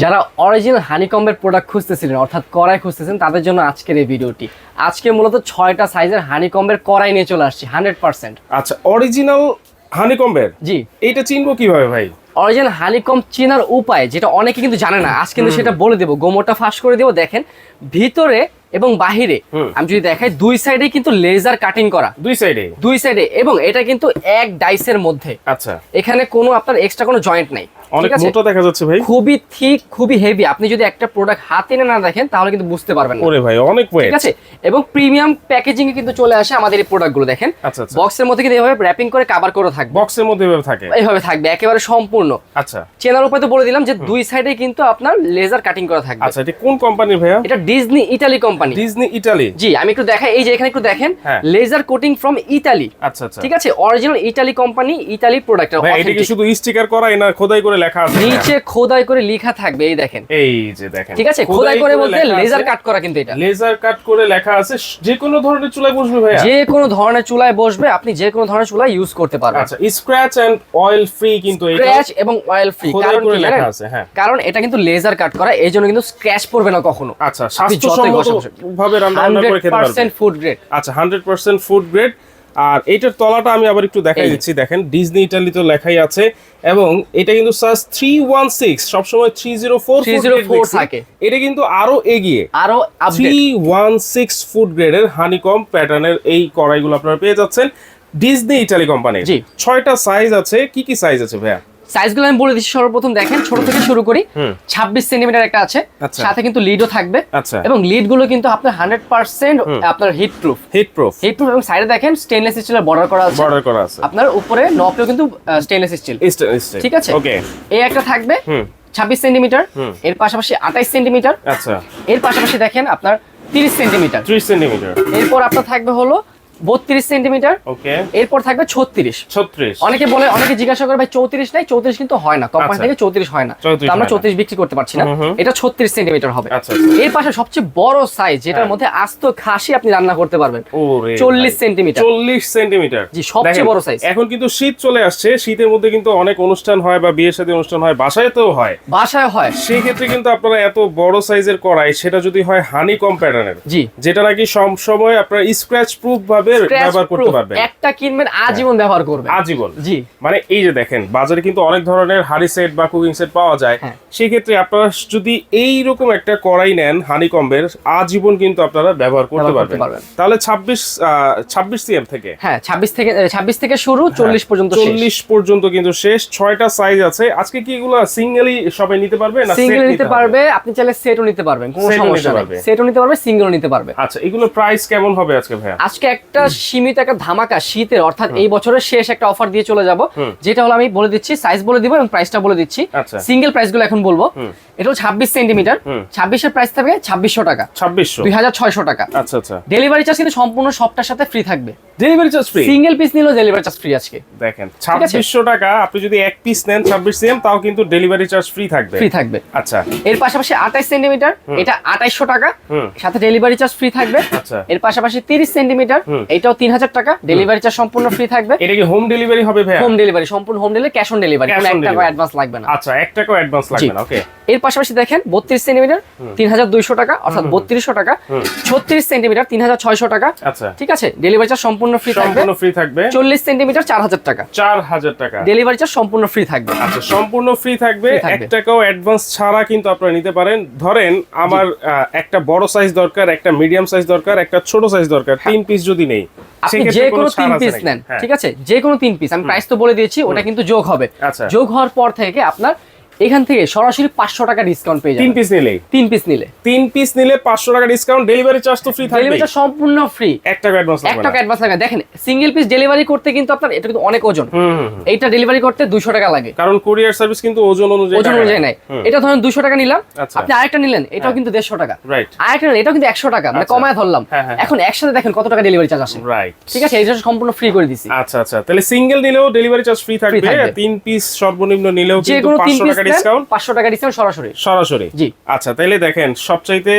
যারা original হানিকম্বের product খুঁজতেছিলেন অর্থাৎ কড়াই খুঁজতেছেন তাদের জন্য আজকের এই ভিডিওটি। আজকে মূলত 6টা সাইজের হানিকম্বের কড়াই নিয়ে চলে আসছি 100%। আচ্ছা, অরিজিনাল হানিকম্বের জি, এইটা চিনবো কিভাবে ভাই? অরিজিনাল হানিকম্ব চেনার উপায় যেটা অনেকে কিন্তু জানে না, আজ কিন্তু সেটা বলে দেবো। গোমরটা ফাঁস করে দেবো। দেখেন ভিতরে এবং বাহিরে আমি যদি দেখাই দুই সাইডে কিন্তু লেজার কাটিং করা, দুই সাইডে এবং এটা কিন্তু এক ডাইসের মধ্যে। আচ্ছা, এখানে কোনো আপনার এক্সট্রা কোনো জয়েন্ট নাই, অনেক মোটা দেখা যাচ্ছে ভাই, খুবই থিক, খুবই হেভি। আপনি যদি একটা প্রোডাক্ট হাতে না দেখেন তাহলে কিন্তু বুঝতে পারবেন না। ওরে ভাই অনেক ওয়েট, ঠিক আছে। এবং প্রিমিয়াম প্যাকেজিং এ কিন্তু চলে আসে আমাদের এই প্রোডাক্টগুলো। দেখেন বক্সের মধ্যে কিন্তু এইভাবে র‍্যাপিং করে কভার করে থাকবে, বক্সের মধ্যে এভাবে থাকে, এইভাবে থাকবে একেবারে সম্পূর্ণ। আচ্ছা, চেনার উপায় তো বলে দিলাম যে দুই সাইডে কিন্তু আপনার লেজার কাটিং করা থাকবে। আচ্ছা, এটা কোন কোম্পানির ভাইয়া? এটা Disney Italy company. Disney Italy? জি, আমি একটু দেখাই, এই যে এখানে একটু দেখেন লেজার কোটিং ফ্রম ইতালি। আচ্ছা আচ্ছা, ঠিক আছে, original Italy company, Italy product. ভাই এটা কি শুধু স্টিকার করা না খোদাই করে লেখা আছে? নিচে খোদাই করে লেখা থাকবে, এই দেখেন, এই যে দেখেন। ঠিক আছে, খোদাই করে বলতে লেজার কাট করা, কিন্তু এটা লেজার কাট করে লেখা আছে। যে কোনো ধরনের চুলায় বসবে ভাইয়া? যে কোনো ধরনের চুলায় বসবে, আপনি যে কোনো ধরনের চুলায় ইউজ করতে পারবেন। আচ্ছা, স্ক্র্যাচ এন্ড অয়েল ফ্রি, কিন্তু এটা স্ক্র্যাচ এবং অয়েল ফ্রি। কারণ কি লেখা আছে? হ্যাঁ, কারণ এটা কিন্তু লেজার কাট করা, এইজন্য কিন্তু স্ক্র্যাচ পড়বে না কখনো। আচ্ছা, স্বাস্থ্যসম্মত ভাবে রান্না করে খেতে পারবেন। 100% ফুড গ্রেড। আচ্ছা, 100% ফুড গ্রেড। আর এইটার তলাটা আমি আবার একটু দেখাই দিচ্ছি। দেখেন ডিজনি ইতালি তো লেখাই আছে, এবং এটা কিন্তু সাইজ 316, সবসময় 304 থাকে। এটা কিন্তু আরো এগিয়ে, আরো আপডেট 316 ফুড গ্রেডের হানিকম প্যাটার্নের এই কড়াইগুলো আপনারা পেয়ে যাচ্ছেন ডিজনি ইতালি কোম্পানির। 6টা সাইজ আছে। কি কি সাইজ আছে ভাইয়া? সাইজগুলো আমি বলে দিচ্ছি। সর্বপ্রথম দেখেন ছোট থেকে শুরু করি। 26 সেন্টিমিটার একটা আছে, সাথে কিন্তু লিডও থাকবে। এবং লিড গুলো কিন্তু আপনার 100% আপনার হিট প্রুফ এবং সাইডে দেখেন স্টেনলেস স্টিলের বর্ডার করা আছে। আপনার উপরে নবটাও কিন্তু স্টেনলেস স্টিল। ঠিক আছে, ওকে। এই একটা থাকবে 26 সেন্টিমিটার, এর পাশাপাশি 28 সেন্টিমিটার। আচ্ছা, এর পাশাপাশি দেখেন আপনার 30 সেন্টিমিটার। এরপর আপনার থাকবে হলো 32 সেন্টিমিটার। ওকে, এরপর থাকবে 36। অনেকে বলে, অনেকে জিজ্ঞাসা করে ভাই 34 নাই, 34 কিন্তু হয় না, কোম্পানি থেকে 34 হয় না, তো আমরা 34 বিক্রি করতে পারছি না। এটা 36 সেন্টিমিটার হবে। এর পাশে সবচেয়ে বড় সাইজ, যেটার মধ্যে আস্ত খাসি আপনি রান্না করতে পারবেন, 40 সেন্টিমিটার। জি, সবচেয়ে বড় সাইজ। এখন কিন্তু শীত চলে আসছে, শীতের মধ্যে কিন্তু অনেক অনুষ্ঠান হয় বা বিয়ের সাথে অনুষ্ঠান হয়, বাসায়তেও হয়, সেই ক্ষেত্রে কিন্তু আপনারা এত বড় সাইজের কড়াই, সেটা যদি হয় হানিকম প্যাটার্নের, জি, যেটা নাকি সব সময় আপনারা স্ক্র্যাচ প্রুফ ভাবে ব্যবহার করতে পারবেন। একটা কিনবেন আজীবন ব্যবহার করবেন, আজীবন। জি, মানে এই যে দেখেন বাজারে কিন্তু অনেক ধরনের হাড়ি সেট বা কুকিং সেট পাওয়া যায়, সেই ক্ষেত্রে আপনারা যদি এই রকম একটা কড়াই নেন হানিকম্বের, আজীবন কিন্তু আপনারা ব্যবহার করতে পারবেন। তাহলে 26 সিএম থেকে, হ্যাঁ 26 থেকে শুরু, 40 পর্যন্ত কিন্তু শেষ। 6টা সাইজ আছে। আজকে কি এগুলো সিঙ্গেলই সবাই নিতে পারবে না সিঙ্গেল নিতে পারবে? আপনি চাইলে সেটও নিতে পারবেন, কোনো সমস্যা নেই, সেটও নিতে পারবে, সিঙ্গেলও নিতে পারবে। আচ্ছা, এগুলোর প্রাইস কেমন হবে আজকে ভাইয়া? আজকে একটা সীমিত একটা ধামাকা শীতের, অর্থাৎ এই বছরের শেষ একটা অফার দিয়ে চলে যাব, যেটা হলো আমি বলে দিচ্ছি, সাইজ বলে দিব এবং প্রাইসটা বলে দিচ্ছি। সিঙ্গেল প্রাইসগুলো এখন বলবো। এটা 26 সেন্টিমিটার, 26 এর প্রাইস থাকবে 2600 টাকা, 2600 টাকা। আচ্ছা আচ্ছা, ডেলিভারি চার্জ কিন্তু সম্পূর্ণ সবটার সাথে ফ্রি থাকবে। Delivery charge free, single piece নিলেও ডেলিভারি চার্জ ফ্রি আজকে। দেখেন 2600 টাকা, আপনি যদি এক পিস নেন 26 সিএম, তাও কিন্তু ডেলিভারি চার্জ ফ্রি থাকবে। আচ্ছা, এর পাশাপাশি 28 সেন্টিমিটার, এটা 2800 টাকা, সাথে ডেলিভারি চার্জ ফ্রি থাকবে। আচ্ছা, এর পাশাপাশি 30 সেন্টিমিটার, এটাও 3000 টাকা, ডেলিভারি চার্জ সম্পূর্ণ ফ্রি থাকবে। এটা কি হোম ডেলিভারি হবে ভাই? হোম ডেলিভারি, সম্পূর্ণ home delivery, cash on delivery, কোনো 1 টাকা অ্যাডভান্স লাগবে না। আচ্ছা, 1 টাকাও অ্যাডভান্স লাগবে না। ওকে। এর পাশাপাশি দেখেন 32 সেন্টিমিটার 3200 টাকা, অর্থাৎ 3200 টাকা। 36 সেন্টিমিটার 3600 টাকা। আচ্ছা, ঠিক আছে, ডেলিভারি চার্জ সম্পূর্ণ ফ্রি থাকবে। 40 সেন্টিমিটার 4000 টাকা, ডেলিভারি চার্জ সম্পূর্ণ ফ্রি থাকবে। আচ্ছা, সম্পূর্ণ ফ্রি থাকবে, 1 টাকাও অ্যাডভান্স ছাড়া কিন্তু আপনারা নিতে পারেন। ধরেন আমার একটা বড় সাইজ দরকার, একটা মিডিয়াম সাইজ দরকার, একটা ছোট সাইজ দরকার, 3 পিস যদি নেই, আপনি যে কোনো 3 পিস নেন, ঠিক আছে, যে কোনো 3 পিস, আমি প্রাইস তো বলে দিয়েছি, ওটা কিন্তু যোগ হবে। যোগ হওয়ার পর থেকে আপনার এখান থেকে সরাসরি 500 টাকা ডিসকাউন্ট পেয়ে যাবেন। 3 পিস নিলে 500 টাকা ডিসকাউন্ট, ডেলিভারি চার্জ তো ফ্রি থাকবে, ডেলিভারি চার্জ সম্পূর্ণ ফ্রি, 1 টাকা অ্যাডভান্স লাগে। দেখেন সিঙ্গেল পিস ডেলিভারি করতে কিন্তু আপনার এটা কিন্তু অনেক ওজন, এইটা ডেলিভারি করতে 200 টাকা লাগে, কারণ কুরিয়ার সার্ভিস কিন্তু ওজন অনুযায়ী নাই। এটা ধরেন 200 টাকা নিলাম, আপনি আরেকটা নিলেন, এটাও কিন্তু 150 টাকা, রাইট, আরেকটা নিলেন, এটাও কিন্তু 100 টাকা, মানে কমায় ধরলাম। এখন একসাথে দেখেন কত টাকা ডেলিভারি চার্জ আসে, রাইট, ঠিক আছে, এটা সম্পূর্ণ ফ্রি করে দিছি। আচ্ছা আচ্ছা, তাহলে সিঙ্গেল নিলেও ডেলিভারি চার্জ ফ্রি থাকবে, 3 পিস সর্বনিম্ন নিলেও কিন্তু 500 টাকা ডিসকাউন্ট 500 টাকা ডিসকাউন্ট সরাসরি জি। আচ্ছা তাহলে দেখেন সবচাইতে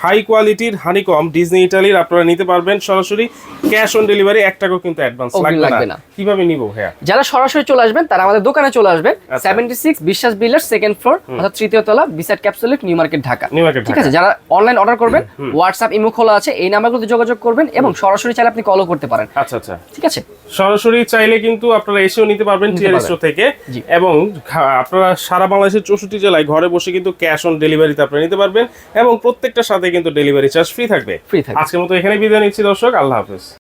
হাই কোয়ালিটির হানিকম ডিজনি ইতালির আপনারা নিতে পারবেন সরাসরি, ক্যাশ অন ডেলিভারি, 1 টাকাও কিন্তু অ্যাডভান্স লাগবে না। কিভাবে নিব ভাইয়া? যারা সরাসরি চলে আসবেন তারা আমাদের দোকানে চলে আসবেন, 76 বিশ্বাস বিল্ডার্স, সেকেন্ড ফ্লোর অর্থাৎ তৃতীয় তলা, বিসাইড ক্যাপসুলেট, নিউ মার্কেট, ঢাকা। ঠিক আছে, যারা অনলাইন অর্ডার করবেন হোয়াটসঅ্যাপ ইমো খোলা আছে, এই নাম্বারগুলোতে যোগাযোগ করবেন এবং সরাসরি চাইলে আপনি কলও করতে পারেন। আচ্ছা আচ্ছা, ঠিক আছে, সরাসরি চাইলে কিন্তু আপনারা এসেও নিতে পারবেন টিআর স্টোর থেকে, এবং আপনারা সারা বাংলাদেশের 64 জেলায় ঘরে বসে কিন্তু ক্যাশ অন ডেলিভারিতে আপনারা নিতে পারবেন, এবং প্রত্যেকটার সাথে কিন্তু ডেলিভারি চার্জ ফ্রি থাকবে। ফ্রি থাকবে। আজকের মতো এখানে বিদায় নিচ্ছি দর্শক, আল্লাহ হাফেজ।